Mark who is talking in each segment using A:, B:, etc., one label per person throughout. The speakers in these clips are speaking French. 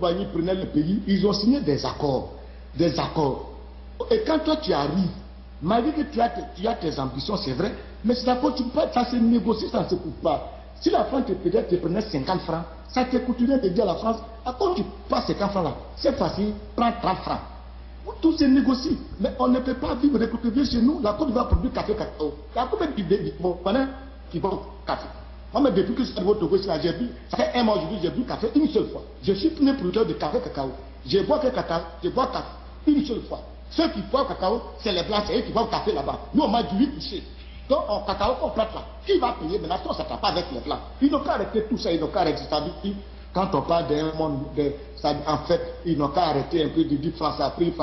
A: Ils prenaient le pays, ils ont signé des accords. Des accords. Et quand toi tu arrives, malgré que tu as tes ambitions, c'est vrai, mais c'est d'accord, tu peux pas, ça se négocie, ça ne se coupe pas. Si la France te prenait 50 francs, ça te coûterait de dire à la France, à quoi tu passes 50 francs là? C'est facile, prends 30 francs. Tout se négocie, mais on ne peut pas vivre recruter chez nous. La Côte d'Ivoire produit café, cacao. Il y a combien qui vont café? Moi, mais depuis que je suis arrivé au Togo, j'ai bu, ça fait un mois aujourd'hui, j'ai bu café une seule fois. Je suis premier producteur de café cacao. Je bois que cacao, je bois café une seule fois. Ceux qui boivent cacao, c'est les blancs, c'est eux qui boivent café là-bas. Nous, on m'a dit 8 touchés. Donc, en cacao qu'on prête là, qui va payer? Mais là, ça ne pas avec les blancs. Ils n'ont qu'à arrêter tout ça, ils n'ont qu'à arrêter ça. Quand on parle d'un monde, en fait, ils n'ont qu'à arrêter un peu de dire France Afrique,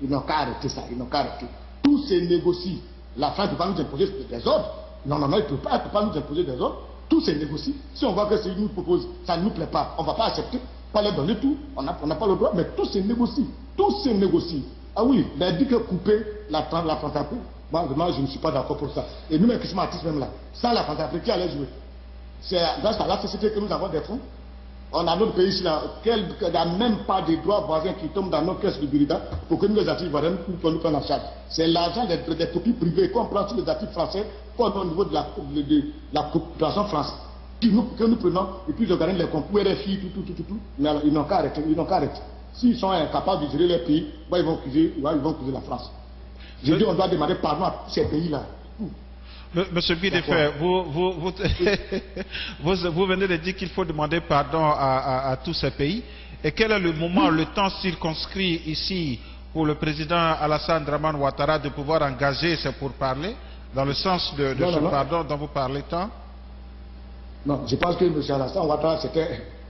A: ils n'ont qu'à arrêter ça, ils n'ont qu'à arrêter. Tout se négocie. La France ne peut pas nous imposer des ordres. Non, il ne peut pas nous imposer des ordres. Tout se négocie. Si on voit que ce qu'ils nous proposent, ça ne nous plaît pas, on ne va pas accepter, pas leur donner tout. On n'a pas le droit, mais tout se négocie. Tout se négocie. Ah oui, mais dit que couper la France Afrique, moi, je ne suis pas d'accord pour ça. Et nous, qui sommes artistes même là, sans la France Afrique, qui allait jouer? C'est grâce à la société que nous avons des fonds. On a notre pays ici, il n'y a même pas de droits voisins qui tombent dans nos caisses de Burida pour que nous, les actifs voisins, nous prenions en charge. C'est l'argent des profits privés qu'on prend sur les actifs français qu'on donne au niveau de la population française. Que nous prenons, et puis ils organisent les concours, RFI, tout. Mais alors, ils n'ont qu'à arrêter. S'ils sont incapables de gérer leur pays, ils vont accuser la France. Je dis on doit demander pardon à tous ces pays-là.
B: Monsieur Bideffer, vous venez de dire qu'il faut demander pardon à tous ces pays. Et quel est le moment, le temps circonscrit ici pour le président Alassane Dramane Ouattara de pouvoir engager ces pourparlers dans le sens de ce pardon dont vous parlez tant?
A: Non, je pense que M. Alassane Ouattara,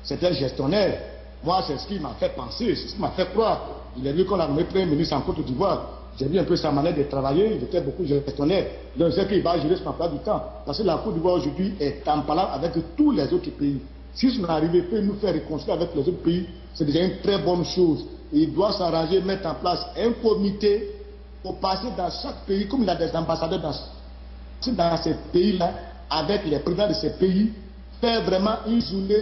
A: c'était un gestionnaire. Moi, c'est ce qui m'a fait penser, c'est ce qui m'a fait croire. Il a vu qu'on a nommé Premier ministre en Côte d'Ivoire. J'ai vu un peu sa manière de travailler, il était beaucoup gestionnaire. Donc je sais qu'il va gérer son emploi du temps. Parce que la Côte d'Ivoire aujourd'hui est en parlant avec tous les autres pays. Si son arrivée peut nous faire réconcilier avec les autres pays, c'est déjà une très bonne chose. Et il doit s'arranger, mettre en place un comité pour passer dans chaque pays, comme il a des ambassadeurs dans ces pays-là, avec les présidents de ces pays, faire vraiment une journée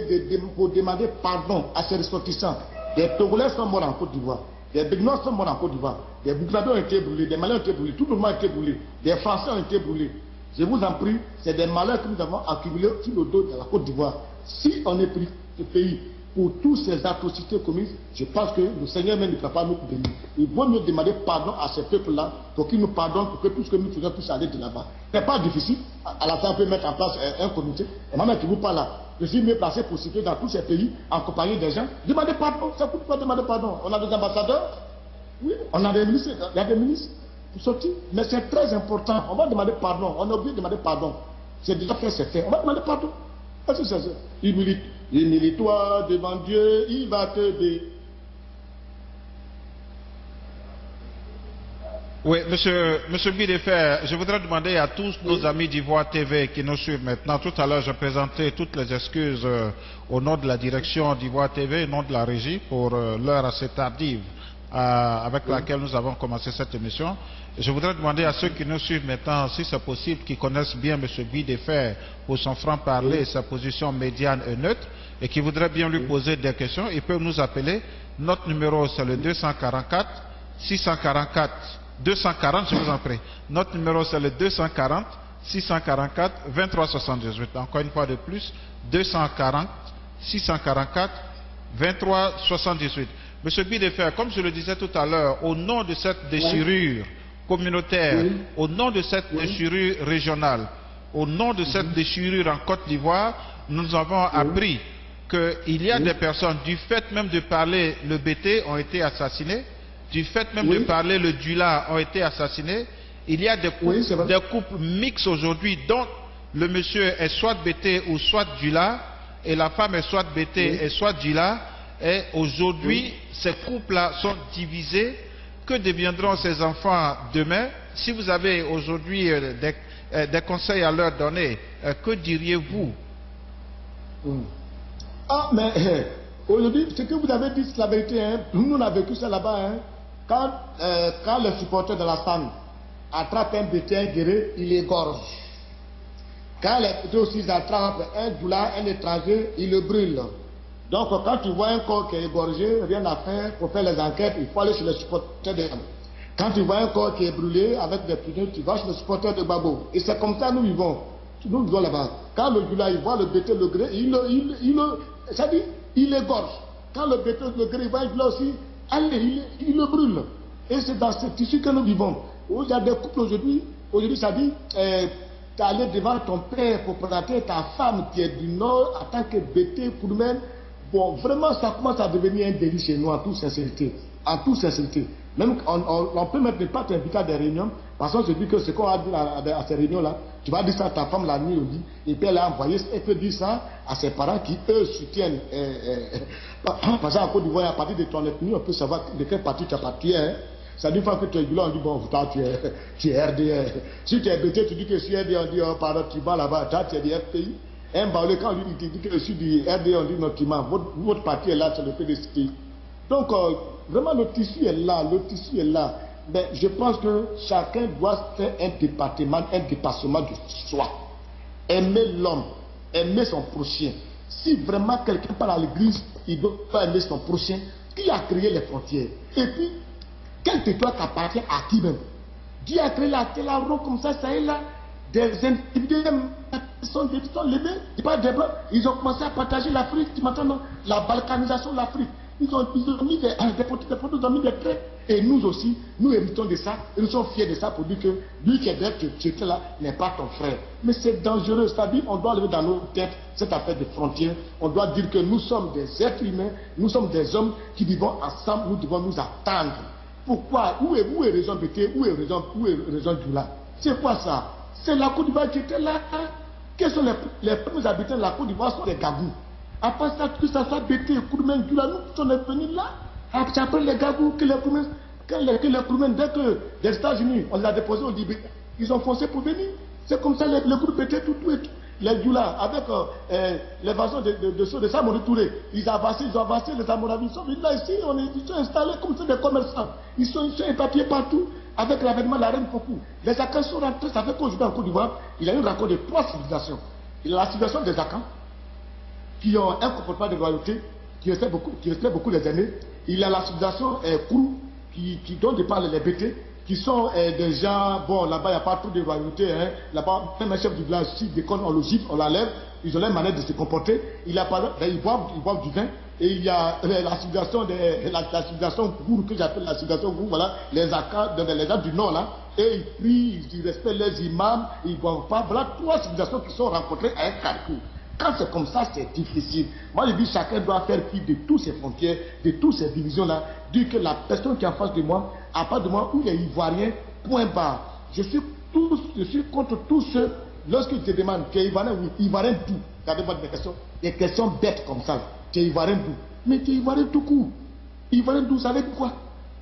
A: pour demander pardon à ces ressortissants. Les Togolais sont morts en Côte d'Ivoire. Des Béninois sont morts en Côte d'Ivoire, des Burkinabés ont été brûlés, des Maliens ont été brûlés, tout le monde a été brûlé, des Français ont été brûlés. Je vous en prie, c'est des malheurs que nous avons accumulés sur le dos de la Côte d'Ivoire. Si on est pris ce pays pour toutes ces atrocités commises, je pense que le Seigneur même ne peut pas nous bénir. Il vaut mieux demander pardon à ces peuples-là pour qu'ils nous pardonnent, pour que tout ce que nous faisons puisse aller de là-bas. Ce n'est pas difficile. À la fin, on peut mettre en place un comité. Et moi-même qui vous parle là, je suis mieux placé pour citer dans tous ces pays, en compagnie des gens. Demandez pardon, ça ne coûte pas demander pardon. On a des ambassadeurs, oui, on a des ministres, il y a des ministres pour sortir. Mais c'est très important. On va demander pardon. On a oublié de demander pardon. C'est déjà fait, c'est fait. On va demander pardon. Humilie-toi devant Dieu, il va te bénir.
B: Oui, monsieur Bideffer, je voudrais demander à tous nos amis d'Ivoire TV qui nous suivent maintenant. Tout à l'heure, je présentais toutes les excuses au nom de la direction d'Ivoire TV, au nom de la régie, pour l'heure assez tardive avec laquelle nous avons commencé cette émission. Je voudrais demander à ceux qui nous suivent maintenant, si c'est possible, qui connaissent bien monsieur Bideffer pour son franc-parler et sa position médiane et neutre, et qui voudraient bien lui poser des questions, ils peuvent nous appeler. Notre numéro, c'est le 240, je vous en prie. Notre numéro, c'est le 240 644 23 78. Encore une fois de plus, 240 644 23 78. Monsieur Bideffer, comme je le disais tout à l'heure, au nom de cette déchirure communautaire, au nom de cette déchirure régionale, au nom de cette déchirure en Côte d'Ivoire, nous avons appris qu'il y a des personnes, du fait même de parler le BT, ont été assassinées. Du fait même de parler le Dula ont été assassinés. Il y a des couples mixtes aujourd'hui dont le monsieur est soit BT ou soit Dula et la femme est soit BT et soit Dula. Et aujourd'hui, ces couples-là sont divisés. Que deviendront ces enfants demain? Si vous avez aujourd'hui des conseils à leur donner, que diriez-vous?
A: Ah, mais aujourd'hui, ce que vous avez dit, c'est la vérité. Hein. Nous, on a vécu ça là-bas. Hein. Quand le supporter de la femme attrape un BT, un guerrier, il égorge. Quand les BT aussi attrapent un doula, un étranger, il le brûle. Donc quand tu vois un corps qui est égorgé, rien à faire pour faire les enquêtes, il faut aller chez les supporters de Gbagbo. Quand tu vois un corps qui est brûlé avec des pneus, tu vas chez les supporters de Gbagbo. Et c'est comme ça nous vivons. Nous vivons là-bas. Quand le Djoula, il voit le bété, le gré, il égorge. Quand le bété, le gré, il voit le aussi, allez, il le brûle. Et c'est dans ce tissu que nous vivons. Il y a des couples aujourd'hui, ça dit, tu es allé devant ton père pour présenter ta femme qui est du Nord en tant que bété, Kourmen. Bon, vraiment, ça commence à devenir un délit chez nous, en toute sincérité. En toute sincérité. Même, on peut même ne pas t'inviter à des réunions, parce qu'on se dit que ce qu'on a dit à ces réunions-là, tu vas dire ça à ta femme la nuit au lit, et puis elle a envoyé, elle peut dire ça à ses parents qui, eux, soutiennent. Parce qu'en Côte d'Ivoire, à partir de ton ethnie, on peut savoir de quel parti tu appartiens. Ça dit, une fois que tu es là, on dit, bon, toi, tu es RDR. Si tu es bété, tu dis que je suis RDR, on dit, oh, pardon, tu vas là-bas, toi, tu es du FPI. Un baoulé, quand lui dit que je suis du RDR, on dit, non, tu mens, votre parti est là, c'est le PDC. Donc, vraiment, le tissu est là, le tissu est là. Mais je pense que chacun doit faire un dépassement de soi. Aimer l'homme, aimer son prochain. Si vraiment quelqu'un parle à l'église, il ne doit pas aimer son prochain. Qui a créé les frontières? Et puis, quel territoire t'appartient à qui même? Dieu a créé la terre comme ça est là. Des individus sont levés, ils parlent des blancs. Ils ont commencé à partager l'Afrique. Tu m'entends, non? La balkanisation de l'Afrique. Ils ont mis des produits, ils ont mis des traits. Et nous aussi, nous héritons de ça. Et nous sommes fiers de ça pour dire que lui qui est derrière ce là n'est pas ton frère. Mais c'est dangereux. C'est-à-dire qu'on doit lever dans nos têtes cette affaire de frontières. On doit dire que nous sommes des êtres humains, nous sommes des hommes qui vivons ensemble, nous devons nous attendre. Pourquoi? Où est raison Bété? Où est raison Djoula? C'est quoi ça? C'est la Côte d'Ivoire qui était là. Quels sont les premiers habitants de la Côte d'Ivoire? Sont les Gabous. Après ça, que ça soit Bété, Kourmen, Djoula, nous sommes venus là. Après les Gabous, que les Kourmen, dès que les États-Unis, on les a déposés au Libye, ils ont foncé pour venir. C'est comme ça, le groupe Bété, tout. Les Djoula, avec l'évasion de Samori Touré, ils ont avancé, les Amoravis, ils sont venus là ici, ils sont installés comme ça des commerçants. Ils sont éparpillés partout. Avec l'avènement de la reine Fokou, les Akans sont rentrés. Ça fait qu'aujourd'hui en Côte d'Ivoire, il y a une rencontre de 3 civilisations. Il y a la civilisation des Akans, qui ont un comportement de royauté, qui respectent beaucoup les aînés. Il y a la civilisation Kourou, dont je parle les Bété, qui sont des gens, bon, là-bas, il n'y a pas trop de royauté. Là-bas, même un chef du village, si déconne, on le gifle, on l'enlève. Ils ont leur manière de se comporter. Il y a ils boivent du vin. Et il y a la civilisation Gourou, que j'appelle la civilisation Gourou, voilà, les Akans, les gens du Nord, là, et ils prient, ils respectent les imams, ils ne boivent pas. Voilà 3 civilisations qui sont rencontrées à un carrefour. Quand c'est comme ça, c'est difficile. Moi, je dis chacun doit faire fi de toutes ces frontières, de toutes ces divisions-là, dire que la personne qui est en face de moi, à part de moi, où il est ivoirien, point barre. Je suis contre tous ceux, lorsqu'ils te demandent, tu es ivoirien, oui, ivoirien d'où? Regardez-moi des questions bêtes comme ça. Tu es ivoirien d'où? Mais tu es ivoirien tout court. Ivoirien d'où, ça veut dire quoi?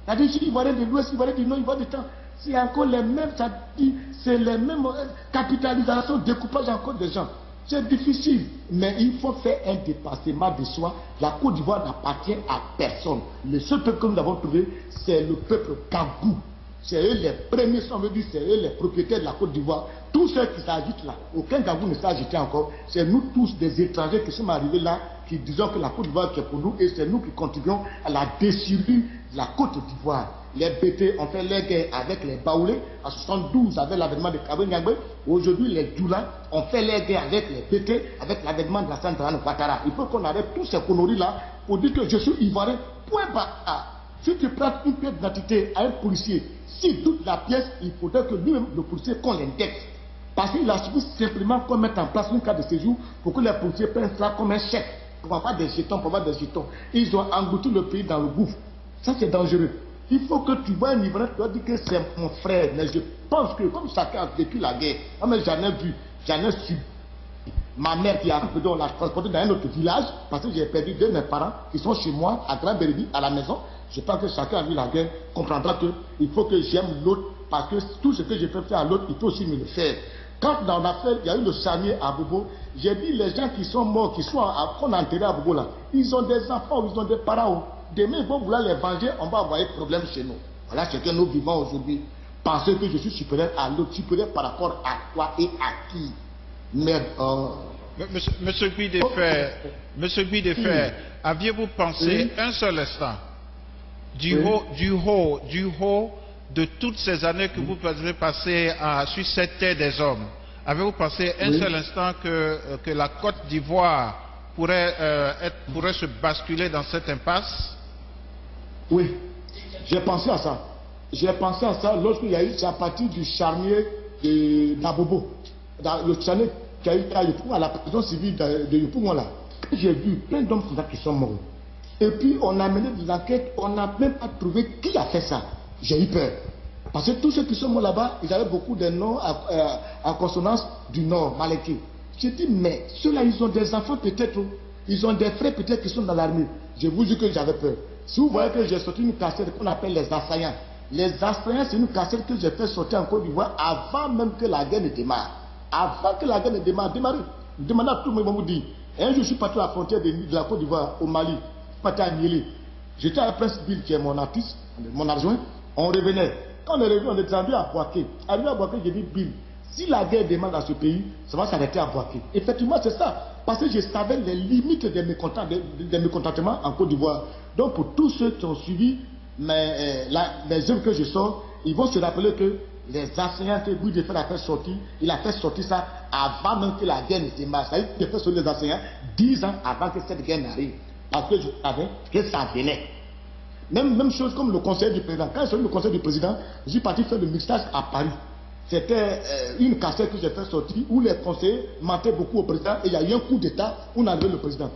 A: C'est-à-dire, je suis ivoirien de l'Ouest, ivoirien du Nord, ivoirien du temps. C'est encore les mêmes, ça dit, c'est les mêmes capitalisations, découpage encore des gens. C'est difficile, mais il faut faire un dépassement de soi. La Côte d'Ivoire n'appartient à personne. Le seul peuple que nous avons trouvé, c'est le peuple Gabou. C'est eux les premiers, si on veut dire, c'est eux les propriétaires de la Côte d'Ivoire. Tous ceux qui s'agitent là, aucun Gabou ne s'est agité encore. C'est nous tous des étrangers qui sommes arrivés là, qui disons que la Côte d'Ivoire c'est pour nous, et c'est nous qui contribuons à la déchirure de la Côte d'Ivoire. Les Bété ont fait les guerres avec les Baoulés en 72 avec l'avènement de Kabé Nyangbe. Aujourd'hui, les Djoula ont fait les guerres avec les Bété avec l'avènement de la Sandra Ouattara. Il faut qu'on arrête tous ces conneries là pour dire que je suis ivoirien. Point barre. Si tu prends une pièce d'identité à un policier, s'il doute la pièce, il faudrait que lui-même, le policier, qu'on l'indexe. Parce qu'il a suffi simplement qu'on mette en place une carte de séjour pour que les policiers prennent cela comme un chèque. Pour avoir des jetons, Ils ont englouti le pays dans le gouffre. Ça, c'est dangereux. Il faut que tu vois un Ivoirien, tu dois dire que c'est mon frère. Mais je pense que comme chacun a vécu la guerre, j'en ai vu, j'en ai su. Ma mère qui a on l'a transporté dans un autre village, parce que j'ai perdu 2 de mes parents qui sont chez moi, à Grand Bérébi, à la maison. Je pense que chacun a vu la guerre, comprendra qu'il faut que j'aime l'autre, parce que tout ce que je peux faire à l'autre, il faut aussi me le faire. Quand dans l'affaire, il y a eu le charnier à Bobo, j'ai dit les gens qui sont morts, qu'on a enterrés à Bobo là, ils ont des enfants, ils ont des parents. Demain, ils vont vouloir les venger, on va avoir un problème chez nous. Voilà ce que nous vivons aujourd'hui. Penser que je suis supérieur à l'autre, supérieur par rapport à toi et à qui? Merde.
B: Monsieur Guy de Fer, aviez-vous pensé un seul instant, du haut de toutes ces années que vous avez passées sur cette terre des hommes, avez-vous pensé un seul instant que la Côte d'Ivoire pourrait se basculer dans cette impasse?
A: Oui, j'ai pensé à ça. J'ai pensé à ça lorsqu'il y a eu, c'est à partir du charnier d'Abobo, le charnier qui a eu à la prison civile de Yopougon là. J'ai vu plein d'hommes qui sont morts. Et puis on a mené des enquêtes, on n'a même pas trouvé qui a fait ça. J'ai eu peur. Parce que tous ceux qui sont morts là-bas, ils avaient beaucoup de noms à consonance du Nord, Maleki. J'ai dit, mais ceux-là, ils ont des enfants peut-être, ils ont des frères peut-être qui sont dans l'armée. Je vous dis que j'avais peur. Si vous voyez que j'ai sorti une cassette qu'on appelle les assaillants. Les assaillants, c'est une cassette que j'ai fait sortir en Côte d'Ivoire avant même que la guerre ne démarre. Avant que la guerre ne démarre, demandez à tout le monde, dit. Un jour, je suis parti à la frontière de la Côte d'Ivoire, au Mali, parti à Niélé. J'étais à Prince Bill, qui est mon artiste, mon adjoint. On revenait. Quand on est revenu, on est descendu à Boaké. Arrivé à Boaké, j'ai dit, Bill, si la guerre démarre dans ce pays, ça va s'arrêter à Boaké. Effectivement, c'est ça. Parce que je savais les limites des mécontentements en Côte d'Ivoire. Donc, pour tous ceux qui ont suivi les œuvres que je sors, ils vont se rappeler que les enseignants que Louis Defel a fait sortir, il a fait sortir ça avant même que la guerre ne démarre. Il a fait sortir les enseignants 10 ans avant que cette guerre n'arrive. Parce que je savais que ça venait. Même chose comme le conseil du président. Quand je suis le conseil du président, je suis parti faire le mixage à Paris. C'était une cassette que j'ai fait sortir où les conseillers mentaient beaucoup au président et il y a eu un coup d'État où on a levé le président.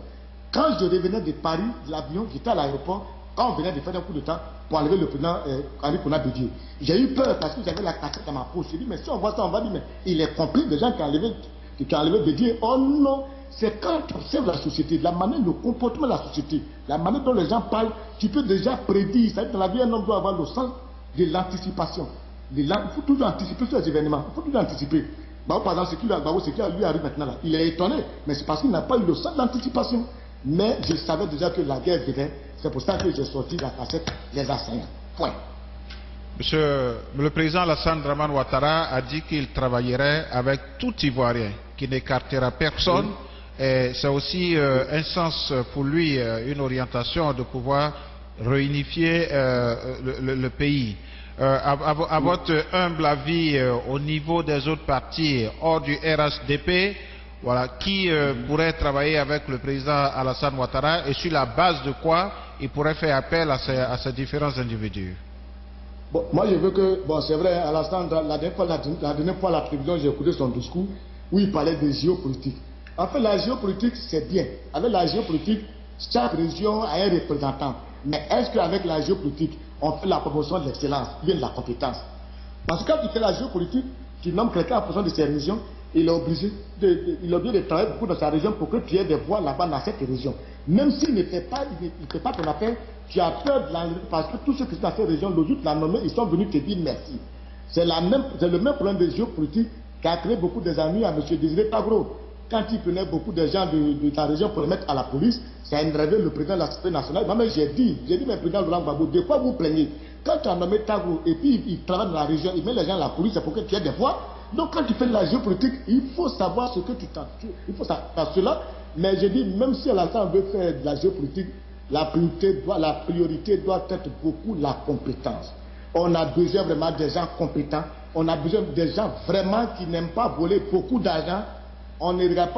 A: Quand je revenais de Paris, de l'avion, j'étais à l'aéroport, quand on venait de faire un coup d'État pour enlever le président Henri Konan Bédié. J'ai eu peur parce que j'avais la cassette dans ma poche. J'ai dit, mais si on voit ça, on va dire, mais il est complice des gens qui ont enlevé Bédié. Oh non, c'est quand tu observes la société, la manière, le comportement de la société, la manière dont les gens parlent, tu peux déjà prédire. C'est-à-dire que dans la vie, un homme doit avoir le sens de l'anticipation. Il faut toujours anticiper sur les événements. Il faut toujours anticiper. Par exemple, ce qui lui arrive maintenant, là, il est étonné, mais c'est parce qu'il n'a pas eu le sens d'anticipation. Mais je savais déjà que la guerre venait. C'est pour ça que j'ai sorti la cassette Les Assaillants. Point.
B: Monsieur le président Alassane Dramane Ouattara a dit qu'il travaillerait avec tout Ivoirien, qu'il n'écartera personne. Et c'est aussi un sens pour lui, une orientation de pouvoir réunifier le pays. À votre humble avis, au niveau des autres partis hors du RHDP, voilà, qui pourrait travailler avec le président Alassane Ouattara et sur la base de quoi il pourrait faire appel à ces différents individus?
A: Bon, moi je veux que, bon c'est vrai, Alassane, la dernière fois à la télévision, j'ai écouté son discours où il parlait de géopolitique. En fait, la géopolitique, c'est bien. Avec la géopolitique, chaque région a un représentant. Mais est-ce qu'avec la géopolitique, on fait la promotion de l'excellence, bien de la compétence? Parce que quand tu fais la géopolitique, tu nommes quelqu'un en fonction de ses régions, il est obligé de travailler beaucoup dans sa région pour que tu aies des voix là-bas dans cette région. Même s'il ne fait pas ton affaire, tu as peur de l'enlever parce que tous ceux qui sont dans cette région, le jour de la nommer, ils sont venus te dire merci. C'est le même problème de géopolitique qui a créé beaucoup des ennuis à M. Désiré Tagro. Quand il prenait beaucoup de gens de ta région pour les mettre à la police, ça a énervé le président de l'Assemblée nationale. Moi, j'ai dit, mais président Laurent Gbagbo, de quoi vous plaignez? Quand tu as nommé Tagro et puis il travaille dans la région, il met les gens à la police, c'est pour que tu aies des voix. Donc quand tu fais de la géopolitique, il faut savoir ce que tu t'en... Il faut savoir cela. Mais je dis, même si Alassane veut faire de la géopolitique, la priorité doit être beaucoup la compétence. On a besoin vraiment des gens compétents. On a besoin des gens vraiment qui n'aiment pas voler beaucoup d'argent. On ne regarde pas